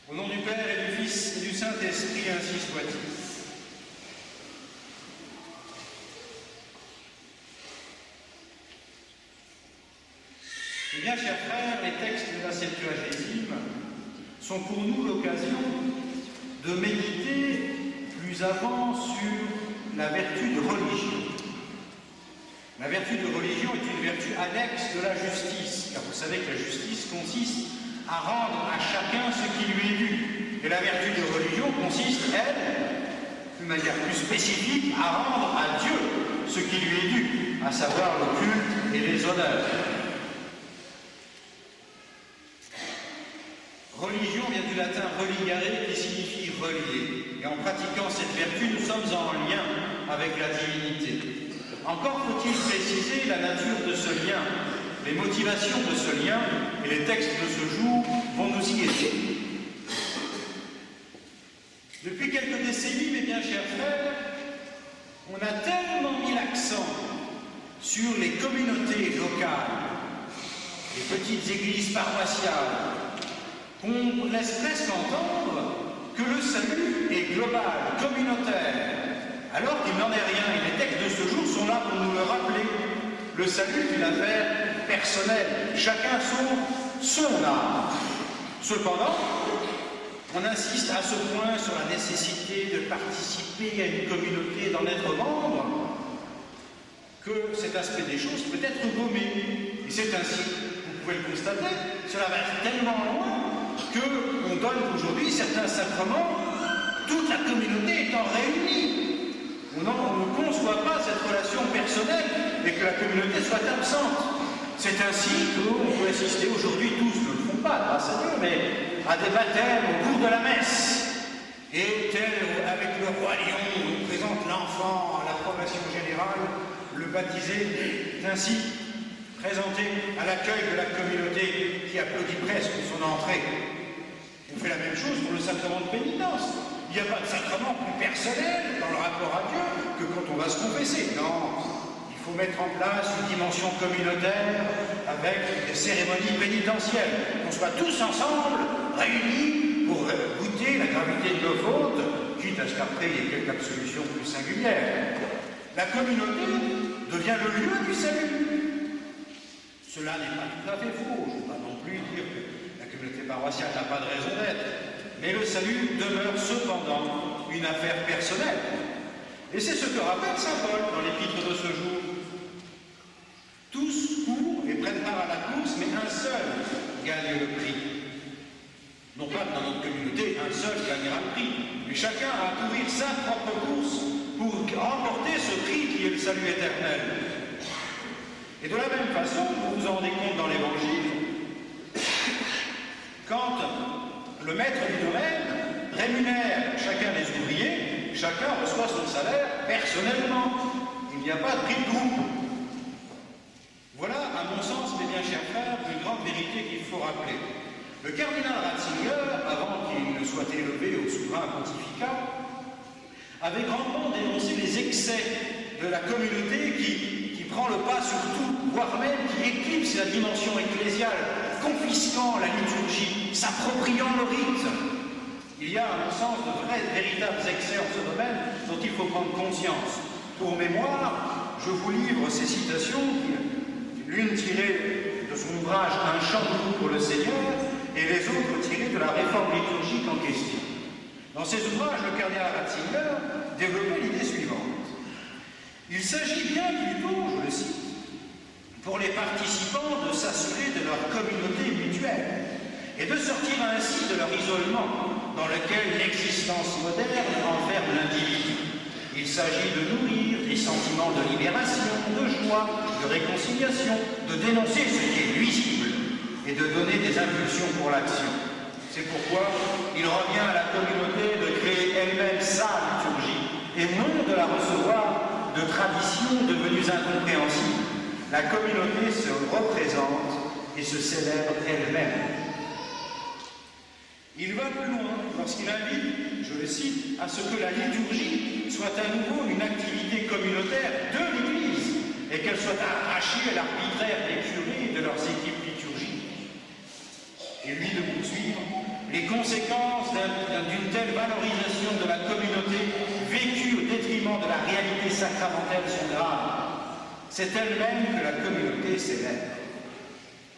Au nom du Père et du Fils et du Saint-Esprit, ainsi soit-il. Eh bien, chers frères, les textes de la Septuagintime sont pour nous l'occasion de méditer plus avant sur la vertu de religion. La vertu de religion est une vertu annexe de la justice, car vous savez que la justice consiste à rendre à chacun ce qui lui est dû. Et la vertu de religion consiste, elle, d'une manière plus spécifique, à rendre à Dieu ce qui lui est dû, à savoir le culte et les honneurs. Religion vient du latin religare, qui signifie relier. Et en pratiquant cette vertu, nous sommes en lien avec la divinité. Encore faut-il préciser la nature de ce lien, les motivations de ce lien, et les textes de ce jour vont nous y aider. Depuis quelques décennies, mes bien chers frères, on a tellement mis l'accent sur les communautés locales, les petites églises paroissiales, qu'on laisse presque entendre que le salut est global, communautaire, alors qu'il n'en est rien. Et les textes de ce jour sont là pour nous le rappeler. Le salut est une affaire personnelle, chacun sauve son âme. Cependant, on insiste à ce point sur la nécessité de participer à une communauté, d'en être membre, que cet aspect des choses peut être gommé. Et c'est ainsi, vous pouvez le constater, cela va tellement loin qu'on donne aujourd'hui certains sacrements, toute la communauté étant réunie. On ne conçoit pas cette relation personnelle et que la communauté soit absente. C'est ainsi qu'on peut assister aujourd'hui, tous ne le font pas, grâce à Dieu, mais à des baptêmes au cours de la messe. Et tel, avec le roi lion, on présente l'enfant à l'approbation générale, le baptisé est ainsi présenté à l'accueil de la communauté qui applaudit presque son entrée. On fait la même chose pour le sacrement de pénitence. Il n'y a pas de sacrement plus personnel dans le rapport à Dieu que quand on va se confesser. Non, il faut mettre en place une dimension communautaire avec des cérémonies pénitentielles. Qu'on soit tous ensemble, réunis pour goûter la gravité de nos fautes, quitte à ce qu'après il y ait quelque absolution plus singulière. La communauté devient le lieu du salut. Cela n'est pas tout à fait faux. Je ne veux pas non plus dire que la communauté paroissiale n'a pas de raison d'être. Mais le salut demeure cependant une affaire personnelle. Et c'est ce que rappelle saint Paul dans l'épître de ce jour. Tous courent et prennent part à la course, mais un seul gagne le prix. Non pas que dans notre communauté, un seul gagnera le prix, mais chacun a à courir sa propre course pour remporter ce prix qui est le salut éternel. Et de la même façon, vous vous en rendez compte dans l'Évangile, quand le maître du domaine rémunère chacun des ouvriers, chacun reçoit son salaire personnellement. Il n'y a pas de prix de groupe. Voilà, à mon sens, mes bien chers frères, une grande vérité qu'il faut rappeler. Le cardinal Ratzinger, avant qu'il ne soit élevé au souverain pontificat, avait grandement dénoncé les excès de la communauté qui prend le pas sur tout, voire même qui éclipse la dimension ecclésiale, confisquant la liturgie, s'appropriant le rite. Il y a, à mon sens, de véritables excès en ce domaine dont il faut prendre conscience. Pour mémoire, je vous livre ces citations, l'une tirée de son ouvrage « Un chant doux pour le Seigneur » et les autres tirées de la réforme liturgique en question. Dans ces ouvrages, le cardinal Ratzinger développait l'idée suivante. Il s'agit bien plutôt, je le cite, pour les participants de s'assurer de leur communauté mutuelle et de sortir ainsi de leur isolement dans lequel l'existence moderne enferme l'individu. Il s'agit de nourrir des sentiments de libération, de joie, de réconciliation, de dénoncer ce qui est nuisible et de donner des impulsions pour l'action. C'est pourquoi il revient à la communauté de créer elle-même sa liturgie et non de la recevoir de traditions devenues incompréhensibles. La communauté se représente et se célèbre elle-même. Il va plus loin lorsqu'il invite, je le cite, à ce que la liturgie soit à nouveau une activité communautaire de l'Église et qu'elle soit arrachée à l'arbitraire des curés et de leurs équipes liturgiques. Et lui de poursuivre, les conséquences d'une telle valorisation de la communauté vécue au détriment de la réalité sacramentelle sont graves. C'est elle-même que la communauté célèbre,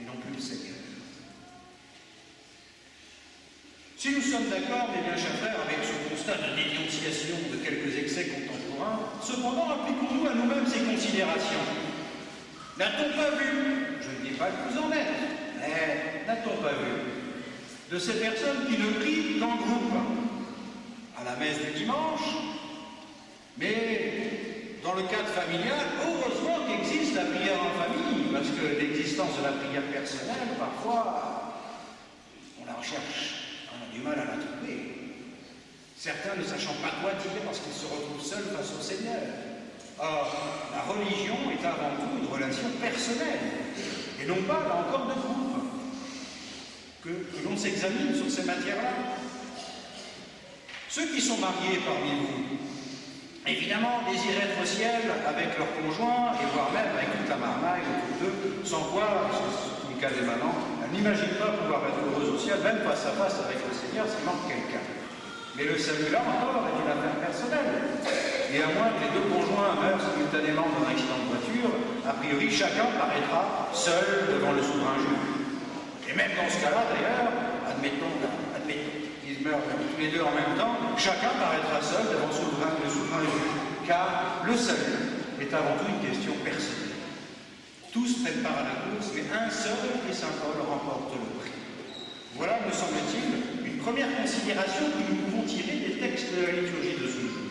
et non plus le Seigneur. Si nous sommes d'accord, mes bien chers frères, avec ce constat de dénonciation de quelques excès contemporains, cependant, appliquons-nous à nous-mêmes ces considérations. N'a-t-on pas vu, je ne dis pas que vous en êtes, mais n'a-t-on pas vu de ces personnes qui ne prient qu'en groupe, à la messe du dimanche, mais dans le cadre familial, heureusement qu'existe la prière en famille, parce que l'existence de la prière personnelle, parfois, on la recherche, on a du mal à la trouver. Certains ne sachant pas quoi dire parce qu'ils se retrouvent seuls face au Seigneur. Or, la religion est avant tout une relation personnelle, et non pas, là encore, de groupe. Que l'on s'examine sur ces matières-là. Ceux qui sont mariés parmi vous, évidemment, désirent être au ciel avec leur conjoint, et voire même avec toute la marmaille autour d'eux, sans quoi, c'est le cas des manants, elles n'imaginent pas pouvoir être heureuses au ciel, même face à face avec le Seigneur, s'il manque quelqu'un. Mais le salut, là encore, est une affaire personnelle. Et à moins que les deux conjoints meurent simultanément dans un accident de voiture, a priori, chacun paraîtra seul devant le souverain juge. Et même dans ce cas-là, d'ailleurs, admettons qu'ils meurent tous les deux en même temps, chacun paraîtra seul devant le souverain juge, car le salut est avant tout une question personnelle. Tous prennent part à la course, mais un seul, et Saint Paul, remporte le prix. Voilà, me semble-t-il, une première considération que nous pouvons tirer des textes de la liturgie de ce jour.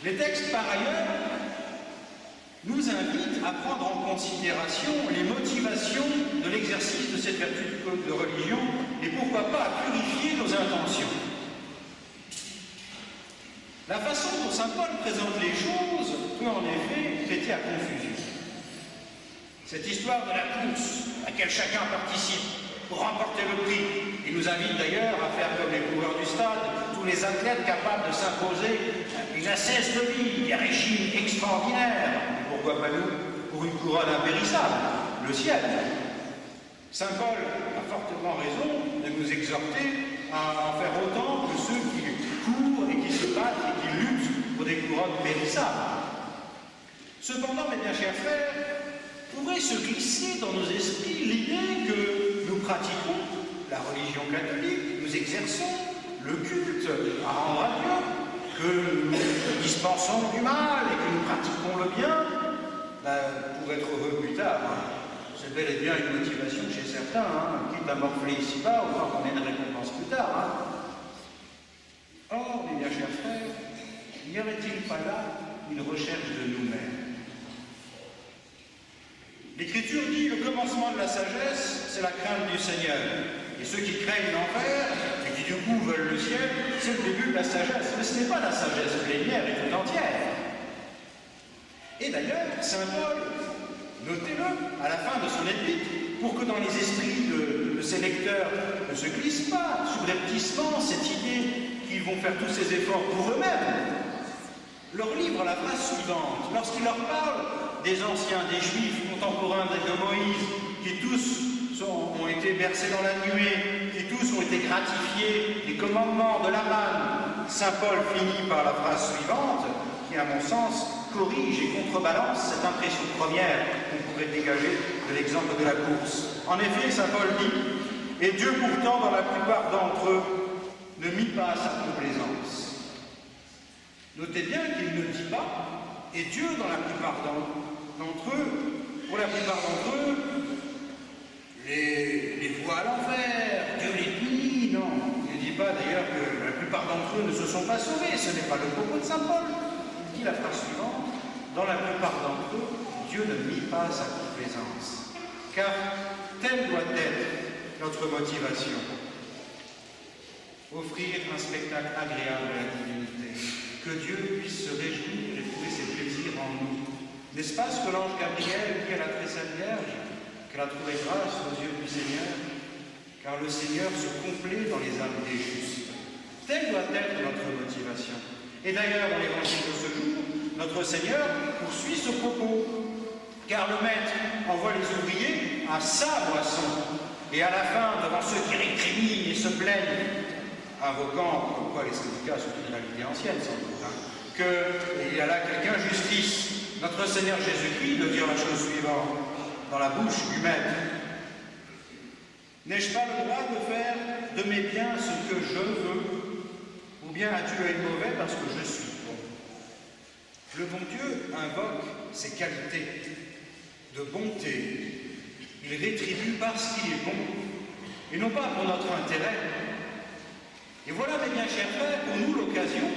Les textes, par ailleurs, nous invite à prendre en considération les motivations de l'exercice de cette vertu de religion et pourquoi pas à purifier nos intentions. La façon dont saint Paul présente les choses peut en effet prêter à confusion. Cette histoire de la course à laquelle chacun participe pour remporter le prix, il nous invite d'ailleurs à faire comme les coureurs du stade, tous les athlètes capables de s'imposer une ascèse de vie, des régimes extraordinaires. Pourquoi pas nous, pour une couronne impérissable, le ciel. Saint Paul a fortement raison de nous exhorter à en faire autant que ceux qui courent et qui se battent et qui luttent pour des couronnes périssables. Cependant, mes bien chers frères, pourrait se glisser dans nos esprits l'idée que nous pratiquons la religion catholique, nous exerçons le culte à rendre à Dieu, que nous dispensons du mal et que nous pratiquons le bien, pour être heureux plus tard. C'est bel et bien une motivation chez certains, quitte à morfler ici-bas, autant qu'on ait une récompense plus tard. Or, mes bien chers frères, n'y aurait-il pas là une recherche de nous-mêmes? L'Écriture dit le commencement de la sagesse, c'est la crainte du Seigneur. Et ceux qui craignent l'enfer et qui du coup veulent le ciel, c'est le début de la sagesse. Mais ce n'est pas la sagesse plénière et tout entière. Et d'ailleurs, saint Paul, notez-le, à la fin de son épître, pour que dans les esprits de ses lecteurs ne se glisse pas subrepticement cette idée qu'ils vont faire tous ces efforts pour eux-mêmes, leur livre la phrase suivante, lorsqu'il leur parle des anciens, des juifs contemporains de Moïse, qui tous ont été bercés dans la nuée, qui tous ont été gratifiés des commandements de la manne, saint Paul finit par la phrase suivante, qui, à mon sens, corrige et contrebalance cette impression première qu'on pourrait dégager de l'exemple de la course. En effet, saint Paul dit « Et Dieu pourtant, dans la plupart d'entre eux, ne mit pas à sa complaisance. » Notez bien qu'il ne dit pas « Et Dieu, dans la plupart d'entre eux, pour la plupart d'entre eux, les voit à l'enfer, Dieu les punit. » Non, il ne dit pas d'ailleurs que la plupart d'entre eux ne se sont pas sauvés, ce n'est pas le propos de saint Paul. Il dit la phrase suivante, dans la plupart d'entre eux, Dieu ne mit pas sa complaisance. Car telle doit être notre motivation. Offrir un spectacle agréable à la divinité, que Dieu puisse se réjouir et trouver ses plaisirs en nous. N'est-ce pas ce que l'ange Gabriel dit à la très sainte Vierge, qu'elle a trouvé grâce aux yeux du Seigneur, car le Seigneur se complaît dans les âmes des justes. Telle doit être notre motivation. Et d'ailleurs, dans l'évangile de ce jour, notre Seigneur poursuit ce propos, car le Maître envoie les ouvriers à sa moisson. Et à la fin, devant ceux qui récriminent et se plaignent, invoquant, comme quoi les syndicats sont une réalité ancienne sans doute, qu'il y a là quelque injustice, notre Seigneur Jésus-Christ de dire la chose suivante dans la bouche du Maître. N'ai-je pas le droit de faire de mes biens ce que je veux, ou bien as-tu œil mauvais parce que je suis bon? Le bon Dieu invoque ses qualités de bonté. Il rétribue parce qu'il est bon, et non pas pour notre intérêt. Et voilà, mes bien chers frères, pour nous l'occasion,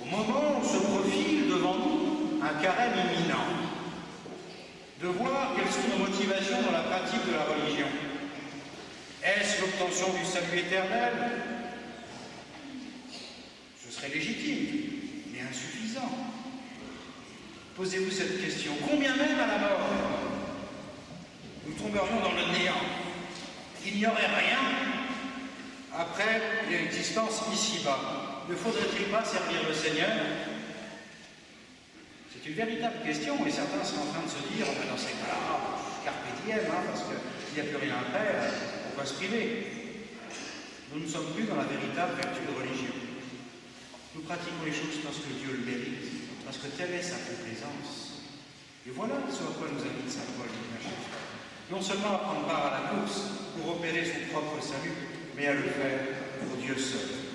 au moment où se profile devant nous un carême imminent, de voir quelles sont nos motivations dans la pratique de la religion. Est-ce l'obtention du salut éternel? Ce serait légitime, mais insuffisant. Posez-vous cette question. Combien même à la mort, nous tomberions dans le néant? Il n'y aurait rien après l'existence ici-bas. Ne faudrait-il pas servir le Seigneur? C'est une véritable question, et certains sont en train de se dire, dans ces cas-là, carpe diem, parce qu'il n'y a plus rien après, on va se priver. Nous ne sommes plus dans la véritable vertu de religion. Nous pratiquons les choses parce que Dieu le mérite, parce que telle est sa complaisance. Et voilà ce à quoi nous invite saint Paul, non seulement à prendre part à la course pour opérer son propre salut, mais à le faire pour Dieu seul.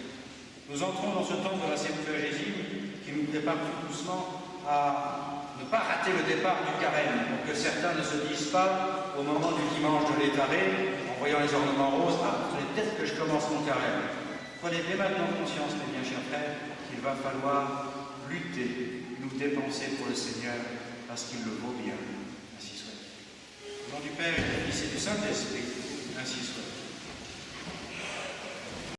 Nous entrons dans ce temps de la Septuagésime qui nous prépare tout doucement à ne pas rater le départ du carême, pour que certains ne se disent pas, au moment du dimanche de l'étaré, en voyant les ornements roses, « Ah, peut-être que je commence mon carême ». Prenez dès maintenant conscience, mes bien chers frères, qu'il va falloir lutter, nous dépenser pour le Seigneur, parce qu'il le vaut bien. Ainsi soit. Au nom du Père et du Fils et du Saint-Esprit, ainsi soit.